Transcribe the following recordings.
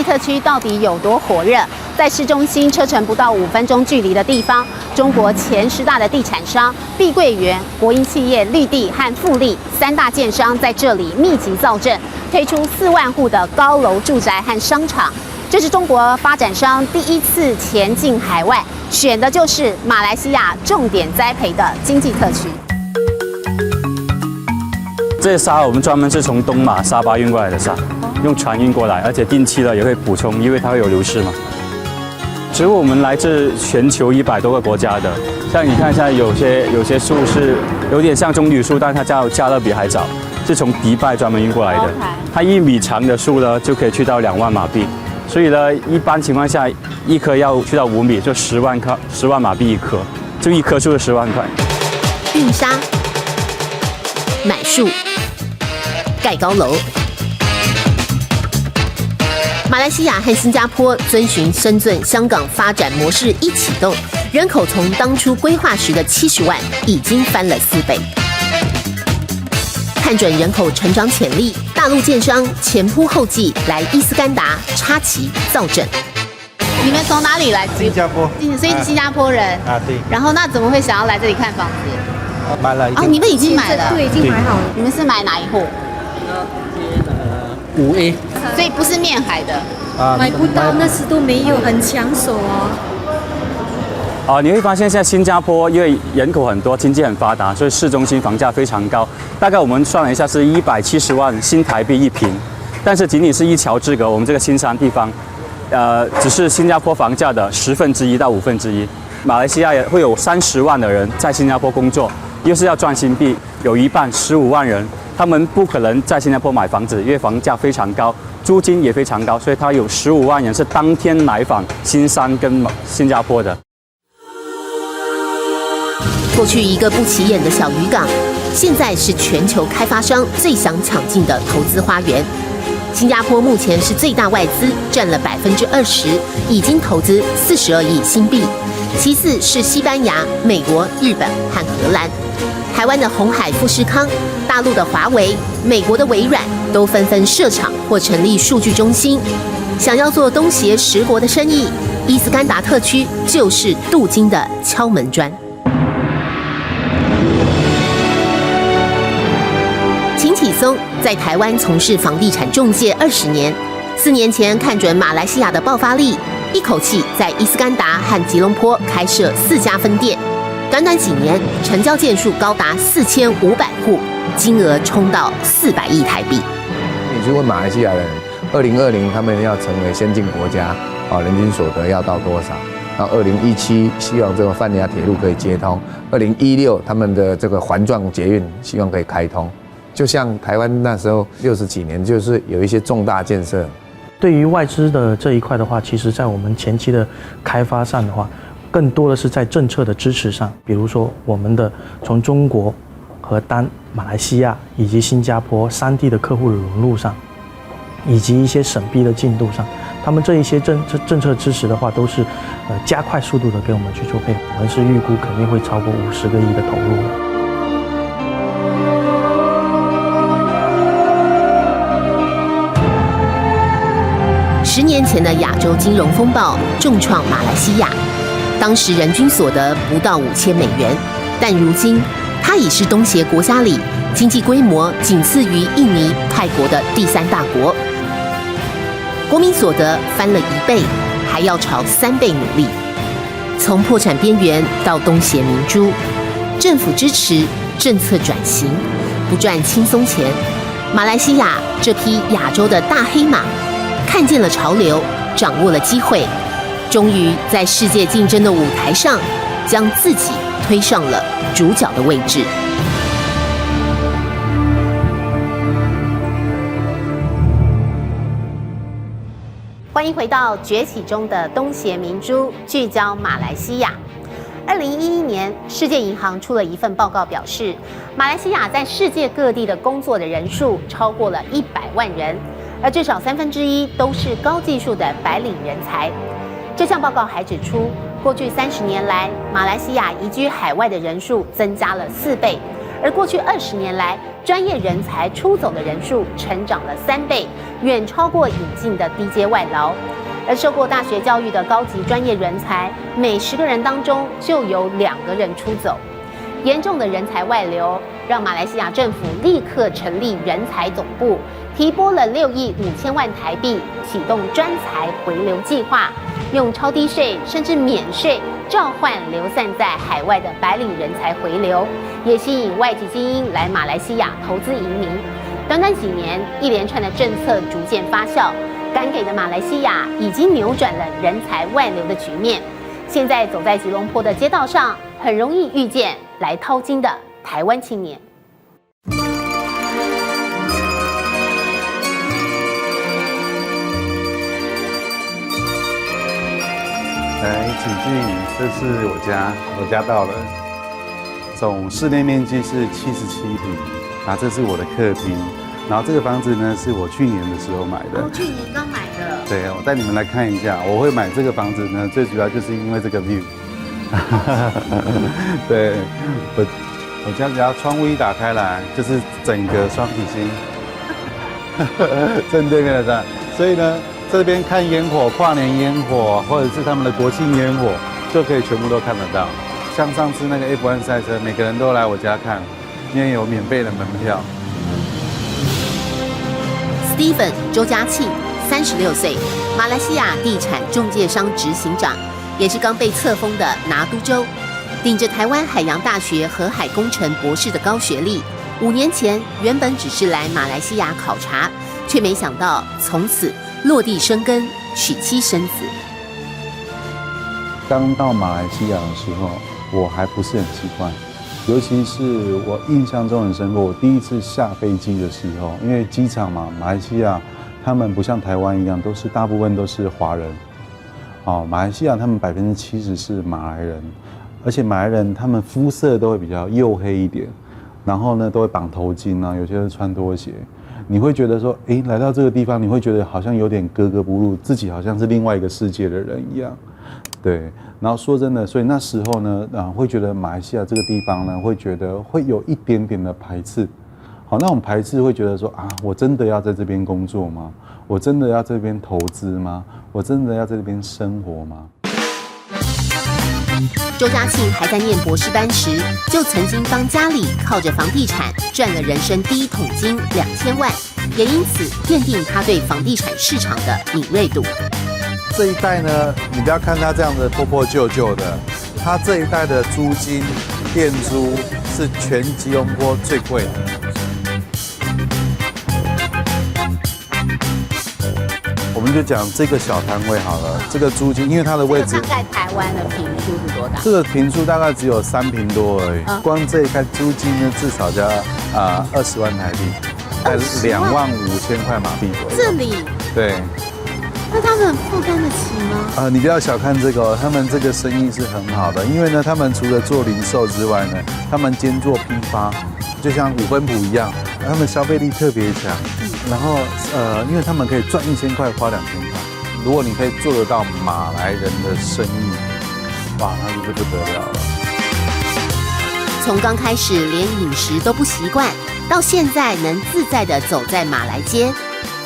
特区到底有多火热？在市中心车程不到5分钟距离的地方，中国前10大的地产商碧桂园、国营企业绿地和富力3大建商在这里密集造镇，推出4万户的高楼住宅和商场。这是中国发展商第一次前进海外，选的就是马来西亚重点栽培的经济特区。这些沙我们专门是从东马沙巴运过来的沙，用船运过来，而且定期的也会补充，因为它会有流失嘛。植物我们来自全球100多个国家的，像你看一下，有些树是有点像棕榈树，但它叫加勒比海藻，是从迪拜专门运过来的。它1米长的树呢，就可以去到2万马币，所以呢，一般情况下一棵要去到5米，就10万马币一棵，就一棵树是10万块。运沙、买树、盖高楼。马来西亚和新加坡遵循深圳、香港发展模式一启动，人口从当初规划时的70万已经翻了4倍。看准人口成长潜力，大陆建商前仆后继来伊斯干达插旗造镇。你们从哪里来？新加坡，所以是新加坡人啊，对。然后那怎么会想要来这里看房子？买了。哦，你们已经买了？对，已经买好了。你们是买哪一户5A，所以不是面海的。买不到，那时都没有，很抢手哦。你会发现现在新加坡因为人口很多，经济很发达，所以市中心房价非常高。大概我们算了一下是170万新台币1平，但是仅仅是一桥之隔，我们这个新山地方，只是新加坡房价的1/10到1/5。马来西亚也会有30万的人在新加坡工作，又是要赚新币，有一半15万人，他们不可能在新加坡买房子，因为房价非常高，租金也非常高，所以他有15万人是当天来访新山跟新加坡的。过去一个不起眼的小渔港，现在是全球开发商最想抢进的投资花园。新加坡目前是最大外资，占了20%，已经投资42亿新币。其次是西班牙、美国、日本和荷兰。台湾的鸿海富士康、大陆的华为、美国的微软都纷纷设厂或成立数据中心。想要做东协10国的生意，伊斯干达特区就是镀金的敲门砖。秦启松在台湾从事房地产中介20年，4年前看准马来西亚的爆发力，一口气在伊斯干达和吉隆坡开设4家分店，短短几年，成交件数高达4500户，金额冲到400亿台币。你去问马来西亚人，2020他们要成为先进国家，人均所得要到多少？到2017希望这个泛亚铁路可以接通，2016他们的这个环状捷运希望可以开通。就像台湾那时候60几年，就是有一些重大建设。对于外资的这一块的话，其实在我们前期的开发上的话，更多的是在政策的支持上，比如说我们的从中国、荷兰、马来西亚以及新加坡3地的客户的融入上，以及一些审批的进度上，他们这一些政策支持的话，都是加快速度的给我们去做配合。我们是预估肯定会超过50个亿的投入的。10年前的亚洲金融风暴重创马来西亚，当时人均所得不到5000美元，但如今它已是东协国家里经济规模仅次于印尼、泰国的第3大国，国民所得翻了1倍，还要朝3倍努力。从破产边缘到东协明珠，政府支持，政策转型，不赚轻松钱。马来西亚这匹亚洲的大黑马，看见了潮流，掌握了机会，终于在世界竞争的舞台上，将自己推上了主角的位置。欢迎回到崛起中的东协明珠，聚焦马来西亚。2011年，世界银行出了一份报告，表示马来西亚在世界各地的工作的人数超过了100万人。而至少1/3都是高技术的白领人才。这项报告还指出，过去30年来，马来西亚移居海外的人数增加了4倍，而过去20年来，专业人才出走的人数成长了3倍，远超过引进的低阶外劳。而受过大学教育的高级专业人才，每10个人当中就有2个人出走。严重的人才外流，让马来西亚政府立刻成立人才总部，提拨了6亿5千万台币，启动专才回流计划，用超低税甚至免税召唤流散在海外的白领人才回流，也吸引外籍精英来马来西亚投资移民。短短几年，一连串的政策逐渐发酵，敢给的马来西亚已经扭转了人才外流的局面。现在走在吉隆坡的街道上，很容易遇见来淘金的台湾青年。来，请进，这是我家，我家到了。总室内面积是77平，然后这是我的客厅，然后这个房子呢是我去年的时候买的。去年刚买的。对，我带你们来看一下，我会买这个房子呢，最主要就是因为这个 view。对，我家只要窗户一打开来，就是整个双子星正对面的站，所以呢，这边看烟火、跨年烟火，或者是他们的国庆烟火，就可以全部都看得到。像上次那个 F1 赛车，每个人都来我家看，因为有免费的门票。Steven 周家庆，36岁，马来西亚地产中介商执行长，也是刚被册封的拿督州，顶着台湾海洋大学河海工程博士的高学历，5年前原本只是来马来西亚考察，却没想到从此落地生根，娶妻生子。刚到马来西亚的时候，我还不是很习惯，尤其是我印象中很深刻，我第一次下飞机的时候，因为机场嘛，马来西亚他们不像台湾一样，大部分都是华人。马来西亚他们70%是马来人，而且马来人他们肤色都会比较黝黑一点，然后呢都会绑头巾啊，有些人穿拖鞋。你会觉得说，来到这个地方，你会觉得好像有点格格不入，自己好像是另外一个世界的人一样。对，然后说真的，所以那时候呢，会觉得马来西亚这个地方呢，会觉得会有一点点的排斥。好，那种排斥会觉得说我真的要在这边工作吗？我真的要这边投资吗？我真的要在这边生活吗？周家庆还在念博士班时，就曾经帮家里靠着房地产赚了人生第一桶金2000万，也因此奠定他对房地产市场的敏锐度。这一带呢，你不要看它这样的破破旧旧的，它这一带的租金、店租是全吉隆坡最贵的。我们就讲这个小摊位好了，这个租金，因为它的位置，大概台湾的坪数是多大？这个坪数大概只有3坪多而已，光这一块租金呢，至少就要20万台币，大概25000块马币左右。这里对。那他们负担得起吗？你不要小看这个他们这个生意是很好的，因为呢，他们除了做零售之外呢，他们兼做批发，就像五分埔一样，他们消费力特别强。然后因为他们可以赚1000块，花2000块。如果你可以做得到马来人的生意，哇，那就不得了了。从刚开始连饮食都不习惯，到现在能自在地走在马来街。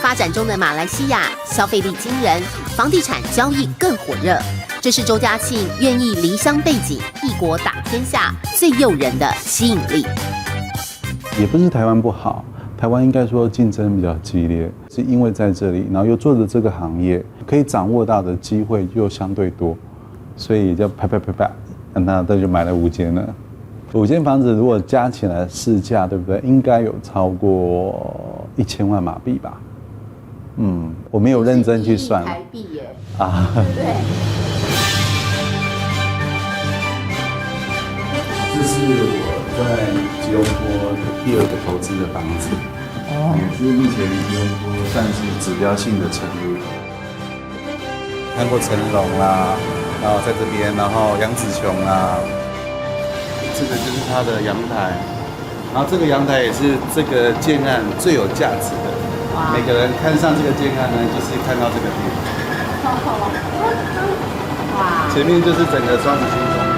发展中的马来西亚消费力惊人，房地产交易更火热，这是周家庆愿意离乡背井、异国打天下最诱人的吸引力。也不是台湾不好，台湾应该说竞争比较激烈，是因为在这里，然后又做着这个行业，可以掌握到的机会又相对多，所以就啪，那就买了5间了。5间房子如果加起来市价，对不对？应该有超过1000万马币吧。我没有认真去算。台币耶。对。这是我在吉隆坡第2个投资的房子，也是目前吉隆坡算是指标性的城市。看过成龙啦，然后在这边，然后杨紫琼啦，这个就是它的阳台，然后这个阳台也是这个建案最有价值的。每个人看上这个建案呢，就是看到这个地方。前面就是整个双子星公园。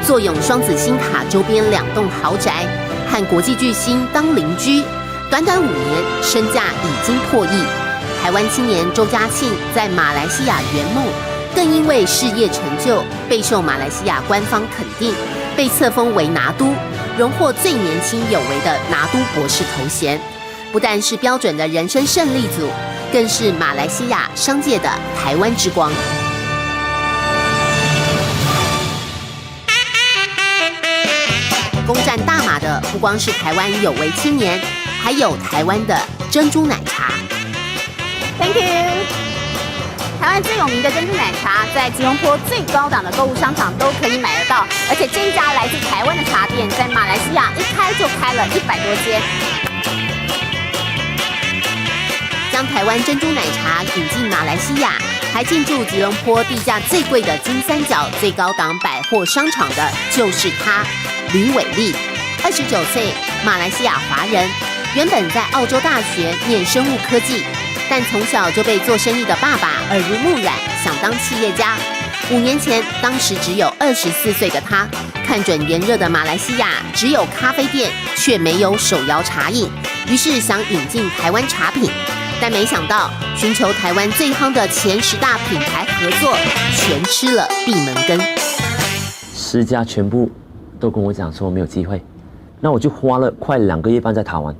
坐拥双子星塔周边2栋豪宅，和国际巨星当邻居，短短5年身价已经破亿。台湾青年周家庆在马来西亚圆梦，更因为事业成就备受马来西亚官方肯定，被册封为拿督，荣获最年轻有为的拿督博士头衔。不但是标准的人生胜利组，更是马来西亚商界的台湾之光。攻占大马的不光是台湾有为青年，还有台湾的珍珠奶茶。Thank you。台湾最有名的珍珠奶茶，在吉隆坡最高档的购物商场都可以买得到，而且这一家来自台湾的茶店，在马来西亚一开就开了100多间。将台湾珍珠奶茶引进马来西亚，还进驻吉隆坡地价最贵的金三角最高档百货商场的，就是他，吕伟丽。29岁，马来西亚华人，原本在澳洲大学念生物科技，但从小就被做生意的爸爸耳濡目染，想当企业家。5年前，当时只有24岁的他，看准炎热的马来西亚只有咖啡店，却没有手摇茶饮，于是想引进台湾茶品。但没想到，寻求台湾最夯的前10大品牌合作，全吃了闭门羹。10家全部都跟我讲说没有机会，那我就花了快2个月半在台湾，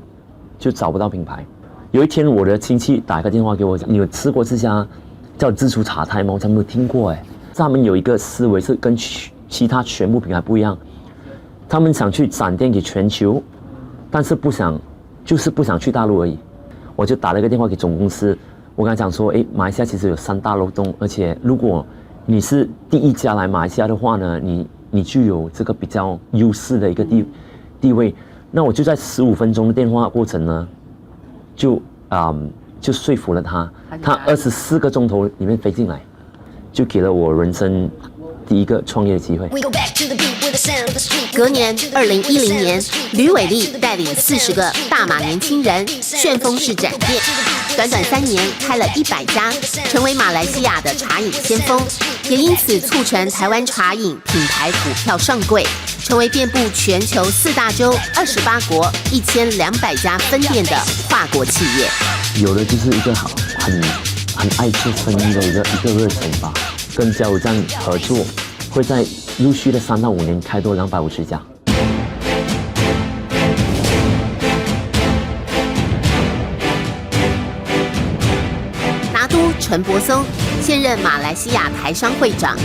就找不到品牌。有一天，我的亲戚打个电话给我讲：“你有吃过这家叫自助茶太吗？我才没有听过哎。”他们有一个思维是跟其他全部品牌不一样，他们想去展店给全球，但是不想去大陆而已。我就打了一个电话给总公司，我跟他讲说，马来西亚其实有3大漏洞，而且如果你是第1家来马来西亚的话呢，你就有这个比较优势的一个地位。那我就在15分钟的电话过程呢，就说服了他24个钟头里面飞进来，就给了我人生第一个创业的机会。隔年2010年，吕伟丽带领40个大马年轻人旋风式展店，短短3年开了100家，成为马来西亚的茶饮先锋，也因此促成台湾茶饮品牌股票上柜，成为遍布全球4大洲、28国、1200家分店的跨国企业。有的就是一个很爱做生意的一个热忱吧，跟加油站合作，会在陆续的3到5年开多250家。拿督陈柏松，现任马来西亚台商会长，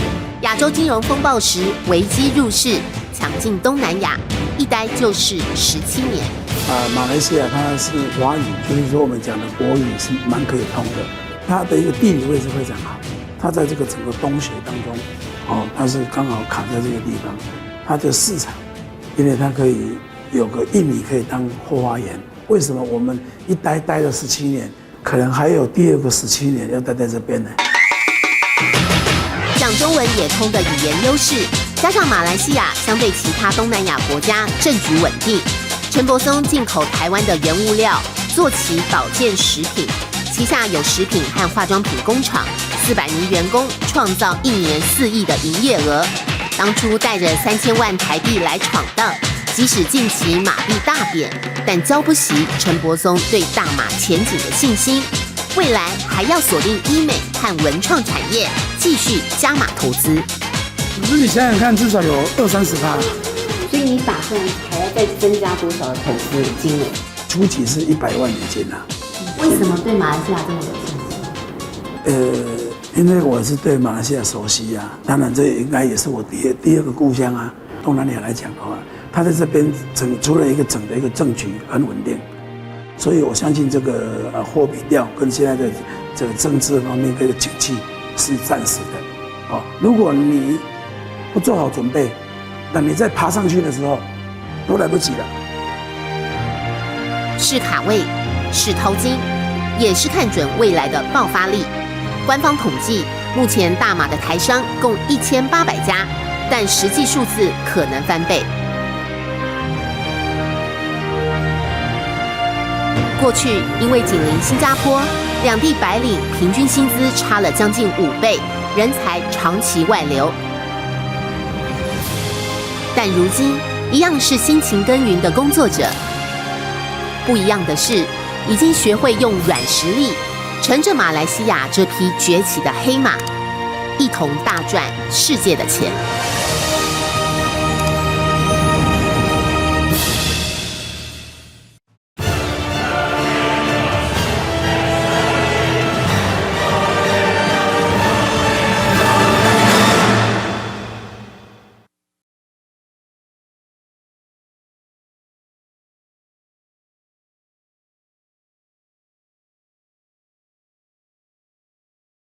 亚洲金融风暴时危机入市，抢进东南亚，一待就是17年。马来西亚它是华语，就是说我们讲的国语是蛮可以通的，它的一个地理位置非常好，它在这个整个东协当中。它是刚好卡在这个地方，它的市场，因为它可以有个印尼可以当后花园。为什么我们一待了17年，可能还有第2个17年要待在这边呢？讲中文也通的语言优势，加上马来西亚相对其他东南亚国家政局稳定，陈柏松进口台湾的原物料，做起保健食品，旗下有食品和化妆品工厂。400名员工创造1年4亿的营业额。当初带着3000万台币来闯荡，即使近期马币大贬，但交不息陈柏松对大马前景的信心。未来还要锁定医美和文创产业，继续加码投资。可是你想想看，至少有20-30%。所以你打算还要再增加多少的投资金额？初期是100万美金啊。为什么对马来西亚这么有信心？因为我是对马来西亚熟悉啊，当然这应该也是我第2个故乡啊。东南亚来讲的话，它在这边除了一个整的一个政局很稳定，所以我相信这个货币调跟现在的这个政治方面的景气是暂时的。如果你不做好准备，那你再爬上去的时候都来不及了。是卡位，是淘金，也是看准未来的爆发力。官方统计，目前大马的台商共1800家，但实际数字可能翻倍。过去因为紧邻新加坡，两地白领平均薪资差了将近5倍，人才长期外流。但如今一样是辛勤耕耘的工作者。不一样的是，已经学会用软实力乘着马来西亚这匹崛起的黑马，一同大赚世界的钱。